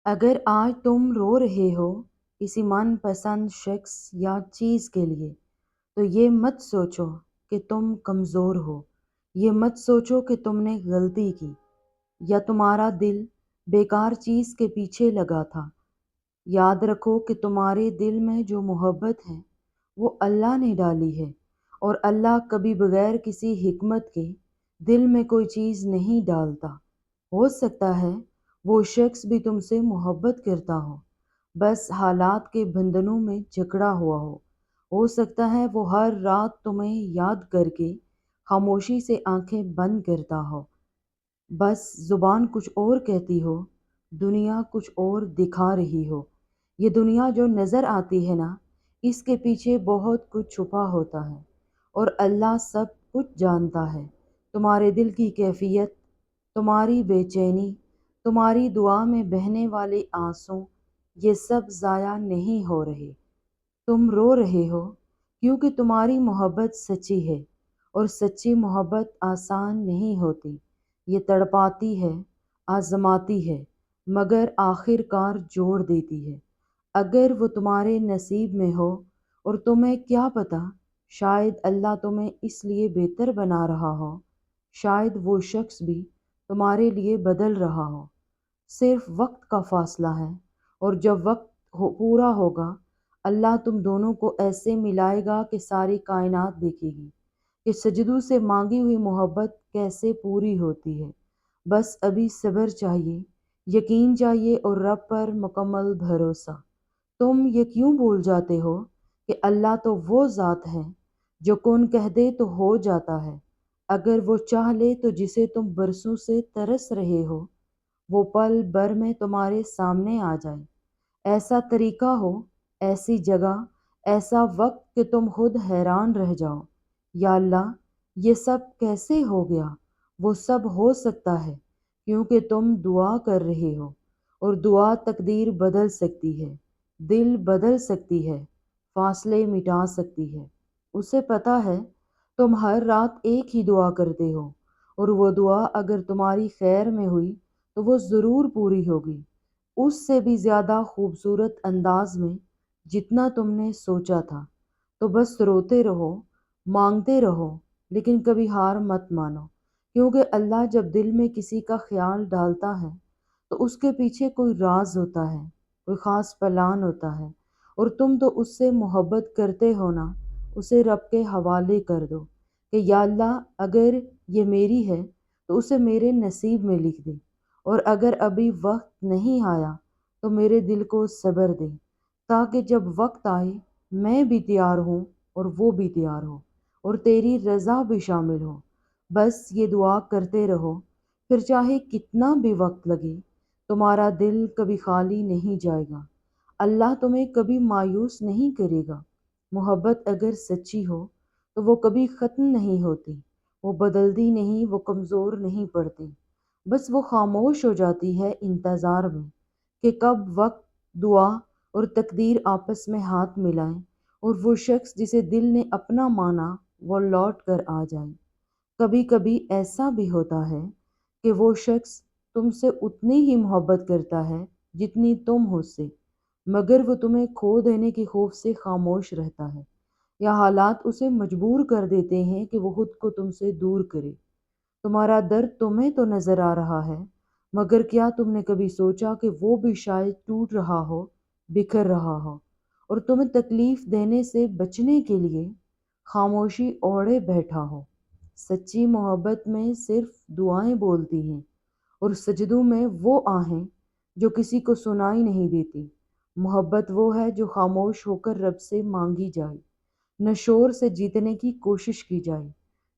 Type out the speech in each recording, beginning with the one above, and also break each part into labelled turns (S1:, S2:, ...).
S1: اگر آج تم رو رہے ہو کسی من پسند شخص یا چیز کے لیے تو یہ مت سوچو کہ تم کمزور ہو، یہ مت سوچو کہ تم نے غلطی کی یا تمہارا دل بیکار چیز کے پیچھے لگا تھا۔ یاد رکھو کہ تمہارے دل میں جو محبت ہے وہ اللہ نے ڈالی ہے، اور اللہ کبھی بغیر کسی حکمت کے دل میں کوئی چیز نہیں ڈالتا۔ ہو سکتا ہے وہ شخص بھی تم سے محبت کرتا ہو، بس حالات کے بندھنوں میں جکڑا ہوا ہو سکتا ہے وہ ہر رات تمہیں یاد کر کے خاموشی سے آنکھیں بند کرتا ہو، بس زبان کچھ اور کہتی ہو، دنیا کچھ اور دکھا رہی ہو۔ یہ دنیا جو نظر آتی ہے نا، اس کے پیچھے بہت کچھ چھپا ہوتا ہے، اور اللہ سب کچھ جانتا ہے۔ تمہارے دل کی کیفیت، تمہاری بے چینی، تمہاری دعا میں بہنے والے آنسوں، یہ سب ضائع نہیں ہو رہے۔ تم رو رہے ہو کیونکہ تمہاری محبت سچی ہے، اور سچی محبت آسان نہیں ہوتی۔ یہ تڑپاتی ہے، آزماتی ہے، مگر آخر کار جوڑ دیتی ہے۔ اگر وہ تمہارے نصیب میں ہو، اور تمہیں کیا پتہ، شاید اللہ تمہیں اس لیے بہتر بنا رہا ہو، شاید وہ شخص بھی تمہارے لیے بدل رہا ہو۔ صرف وقت کا فاصلہ ہے، اور جب وقت پورا ہوگا، اللہ تم دونوں کو ایسے ملائے گا کہ ساری کائنات دیکھے گی کہ سجدوں سے مانگی ہوئی محبت کیسے پوری ہوتی ہے۔ بس ابھی صبر چاہیے، یقین چاہیے، اور رب پر مکمل بھروسہ۔ تم یہ کیوں بھول جاتے ہو کہ اللہ تو وہ ذات ہے جو کن کہہ دے تو ہو جاتا ہے۔ اگر وہ چاہ لے تو جسے تم برسوں سے ترس رہے ہو، وہ پل بھر میں تمہارے سامنے آ جائے۔ ایسا طریقہ ہو، ایسی جگہ، ایسا وقت کہ تم خود حیران رہ جاؤ، یا اللہ یہ سب کیسے ہو گیا؟ وہ سب ہو سکتا ہے کیونکہ تم دعا کر رہے ہو، اور دعا تقدیر بدل سکتی ہے، دل بدل سکتی ہے، فاصلے مٹا سکتی ہے۔ اسے پتہ ہے تم ہر رات ایک ہی دعا کرتے ہو، اور وہ دعا اگر تمہاری خیر میں ہوئی تو وہ ضرور پوری ہوگی، اس سے بھی زیادہ خوبصورت انداز میں جتنا تم نے سوچا تھا۔ تو بس روتے رہو، مانگتے رہو، لیکن کبھی ہار مت مانو، کیونکہ اللہ جب دل میں کسی کا خیال ڈالتا ہے تو اس کے پیچھے کوئی راز ہوتا ہے، کوئی خاص پلان ہوتا ہے، اور تم تو اس سے محبت کرتے ہو نا۔ اسے رب کے حوالے کر دو کہ یا اللہ اگر یہ میری ہے تو اسے میرے نصیب میں لکھ دے، اور اگر ابھی وقت نہیں آیا تو میرے دل کو صبر دے، تاکہ جب وقت آئے میں بھی تیار ہوں اور وہ بھی تیار ہو، اور تیری رضا بھی شامل ہو۔ بس یہ دعا کرتے رہو، پھر چاہے کتنا بھی وقت لگے، تمہارا دل کبھی خالی نہیں جائے گا۔ اللہ تمہیں کبھی مایوس نہیں کرے گا۔ محبت اگر سچی ہو تو وہ کبھی ختم نہیں ہوتی، وہ بدلتی نہیں، وہ کمزور نہیں پڑتی، بس وہ خاموش ہو جاتی ہے انتظار میں کہ کب وقت، دعا اور تقدیر آپس میں ہاتھ ملائیں، اور وہ شخص جسے دل نے اپنا مانا وہ لوٹ کر آ جائے۔ کبھی کبھی ایسا بھی ہوتا ہے کہ وہ شخص تم سے اتنی ہی محبت کرتا ہے جتنی تم ہو سے، مگر وہ تمہیں کھو دینے کے خوف سے خاموش رہتا ہے، یا حالات اسے مجبور کر دیتے ہیں کہ وہ خود کو تم سے دور کرے۔ تمہارا درد تمہیں تو نظر آ رہا ہے، مگر کیا تم نے کبھی سوچا کہ وہ بھی شاید ٹوٹ رہا ہو، بکھر رہا ہو، اور تمہیں تکلیف دینے سے بچنے کے لیے خاموشی اوڑھے بیٹھا ہو؟ سچی محبت میں صرف دعائیں بولتی ہیں، اور سجدوں میں وہ آہیں جو کسی کو سنائی نہیں دیتی۔ محبت وہ ہے جو خاموش ہو کر رب سے مانگی جائے، نہ شور سے جیتنے کی کوشش کی جائے،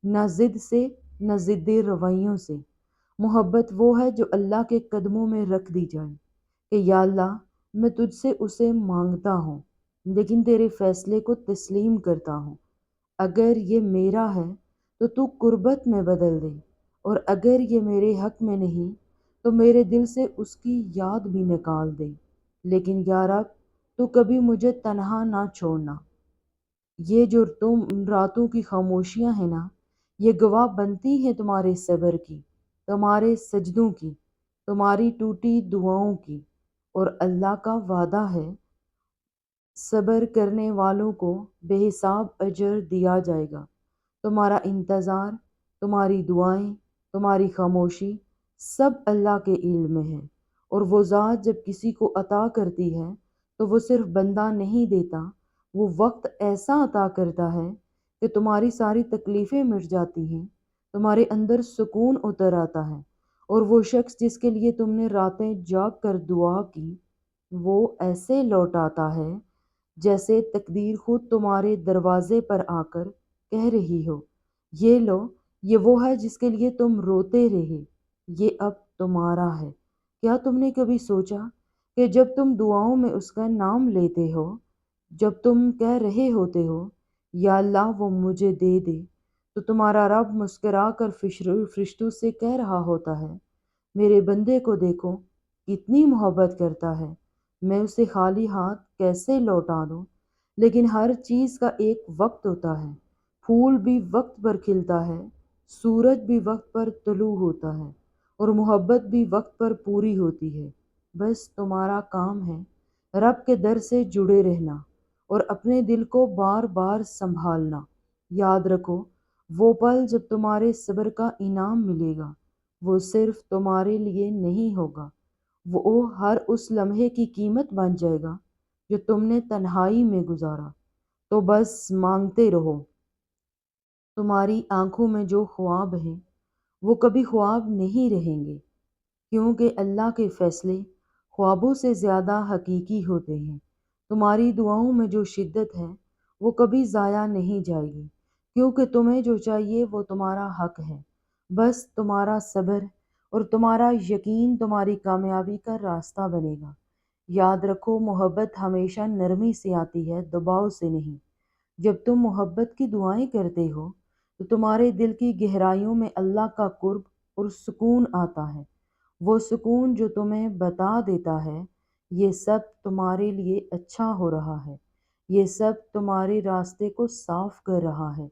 S1: نہ ضد سے، نہ ضدی رویوں سے۔ محبت وہ ہے جو اللہ کے قدموں میں رکھ دی جائے کہ یا اللہ میں تجھ سے اسے مانگتا ہوں، لیکن تیرے فیصلے کو تسلیم کرتا ہوں۔ اگر یہ میرا ہے تو قربت میں بدل دے، اور اگر یہ میرے حق میں نہیں تو میرے دل سے اس کی یاد بھی نکال دے، لیکن یا رب تو کبھی مجھے تنہا نہ چھوڑنا۔ یہ جو تم راتوں کی خاموشیاں ہیں نا، یہ گواہ بنتی ہیں تمہارے صبر کی، تمہارے سجدوں کی، تمہاری ٹوٹی دعاؤں کی، اور اللہ کا وعدہ ہے صبر کرنے والوں کو بے حساب اجر دیا جائے گا۔ تمہارا انتظار، تمہاری دعائیں، تمہاری خاموشی سب اللہ کے علم میں ہے، اور وہ ذات جب کسی کو عطا کرتی ہے تو وہ صرف بندہ نہیں دیتا، وہ وقت ایسا عطا کرتا ہے کہ تمہاری ساری تکلیفیں مٹ جاتی ہیں، تمہارے اندر سکون اتر آتا ہے، اور وہ شخص جس کے لیے تم نے راتیں جاگ کر دعا کی، وہ ایسے لوٹ آتا ہے جیسے تقدیر خود تمہارے دروازے پر آ کر کہہ رہی ہو، یہ لو، یہ وہ ہے جس کے لیے تم روتے رہے، یہ اب تمہارا ہے۔ کیا تم نے کبھی سوچا کہ جب تم دعاؤں میں اس کا نام لیتے ہو، جب تم کہہ رہے ہوتے ہو یا اللہ وہ مجھے دے دے، تو تمہارا رب مسکرا کر فرشتوں سے کہہ رہا ہوتا ہے، میرے بندے کو دیکھو کتنی محبت کرتا ہے، میں اسے خالی ہاتھ کیسے لوٹا دوں؟ لیکن ہر چیز کا ایک وقت ہوتا ہے، پھول بھی وقت پر کھلتا ہے، سورج بھی وقت پر طلوع ہوتا ہے، اور محبت بھی وقت پر پوری ہوتی ہے۔ بس تمہارا کام ہے رب کے در سے جڑے رہنا اور اپنے دل کو بار بار سنبھالنا۔ یاد رکھو، وہ پل جب تمہارے صبر کا انعام ملے گا، وہ صرف تمہارے لیے نہیں ہوگا، وہ ہر اس لمحے کی قیمت بن جائے گا جو تم نے تنہائی میں گزارا۔ تو بس مانگتے رہو۔ تمہاری آنکھوں میں جو خواب ہیں وہ کبھی خواب نہیں رہیں گے، کیونکہ اللہ کے فیصلے خوابوں سے زیادہ حقیقی ہوتے ہیں۔ تمہاری دعاؤں میں جو شدت ہے وہ کبھی ضائع نہیں جائے گی، کیونکہ تمہیں جو چاہیے وہ تمہارا حق ہے۔ بس تمہارا صبر اور تمہارا یقین تمہاری کامیابی کا راستہ بنے گا۔ یاد رکھو، محبت ہمیشہ نرمی سے آتی ہے، دباؤ سے نہیں۔ جب تم محبت کی دعائیں کرتے ہو تو تمہارے دل کی گہرائیوں میں اللہ کا قرب اور سکون آتا ہے، وہ سکون جو تمہیں بتا دیتا ہے یہ سب تمہارے لیے اچھا ہو رہا ہے، یہ سب تمہارے راستے کو صاف کر رہا ہے،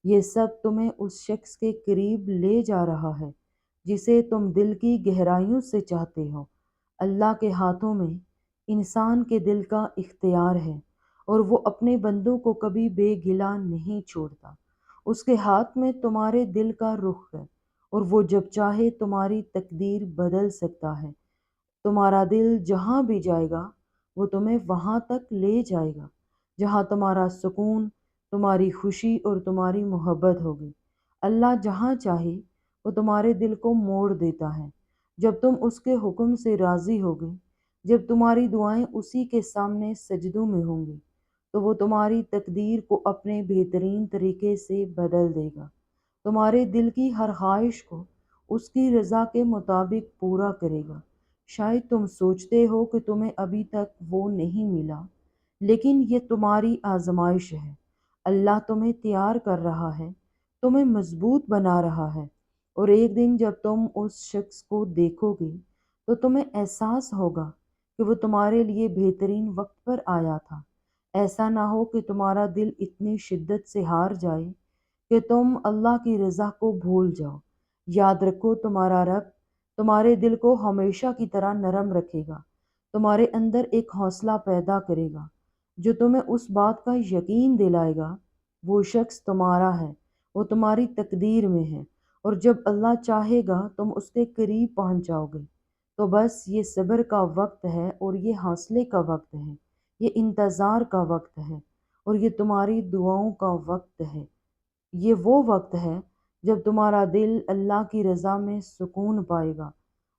S1: یہ سب تمہیں اس شخص کے قریب لے جا رہا ہے جسے تم دل کی گہرائیوں سے چاہتے ہو۔ اللہ کے ہاتھوں میں انسان کے دل کا اختیار ہے، اور وہ اپنے بندوں کو کبھی بے گلا نہیں چھوڑتا۔ اس کے ہاتھ میں تمہارے دل کا رخ ہے، اور وہ جب چاہے تمہاری تقدیر بدل سکتا ہے۔ تمہارا دل جہاں بھی جائے گا وہ تمہیں وہاں تک لے جائے گا جہاں تمہارا سکون، تمہاری خوشی اور تمہاری محبت ہوگی۔ اللہ جہاں چاہے وہ تمہارے دل کو موڑ دیتا ہے، جب تم اس کے حکم سے راضی ہوگے، جب تمہاری دعائیں اسی کے سامنے سجدوں میں ہوں گی، تو وہ تمہاری تقدیر کو اپنے بہترین طریقے سے بدل دے گا، تمہارے دل کی ہر خواہش کو اس کی رضا کے مطابق پورا کرے گا۔ شاید تم سوچتے ہو کہ تمہیں ابھی تک وہ نہیں ملا، لیکن یہ تمہاری آزمائش ہے۔ اللہ تمہیں تیار کر رہا ہے، تمہیں مضبوط بنا رہا ہے، اور ایک دن جب تم اس شخص کو دیکھو گے تو تمہیں احساس ہوگا کہ وہ تمہارے لیے بہترین وقت پر آیا تھا۔ ایسا نہ ہو کہ تمہارا دل اتنی شدت سے ہار جائے کہ تم اللہ کی رضا کو بھول جاؤ۔ یاد رکھو، تمہارا رب تمہارے دل کو ہمیشہ کی طرح نرم رکھے گا، تمہارے اندر ایک حوصلہ پیدا کرے گا جو تمہیں اس بات کا یقین دلائے گا وہ شخص تمہارا ہے، وہ تمہاری تقدیر میں ہے، اور جب اللہ چاہے گا تم اس کے قریب پہنچ جاؤ گے۔ تو بس یہ صبر کا وقت ہے، اور یہ حوصلے کا وقت ہے، یہ انتظار کا وقت ہے، اور یہ تمہاری دعاؤں کا وقت ہے۔ یہ وہ وقت ہے جب تمہارا دل اللہ کی رضا میں سکون پائے گا۔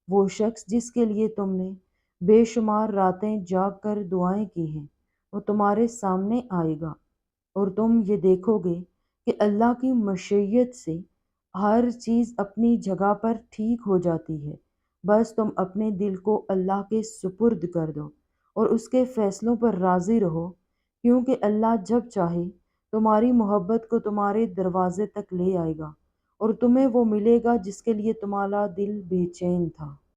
S1: وہ شخص جس کے لیے تم نے بے شمار راتیں جاگ کر دعائیں کی ہیں وہ تمہارے سامنے آئے گا، اور تم یہ دیکھو گے کہ اللہ کی مشیت سے ہر چیز اپنی جگہ پر ٹھیک ہو جاتی ہے۔ بس تم اپنے دل کو اللہ کے سپرد کر دو اور اس کے فیصلوں پر راضی رہو، کیونکہ اللہ جب چاہے تمہاری محبت کو تمہارے دروازے تک لے آئے گا، اور تمہیں وہ ملے گا جس کے لیے تمہارا دل بے چین تھا۔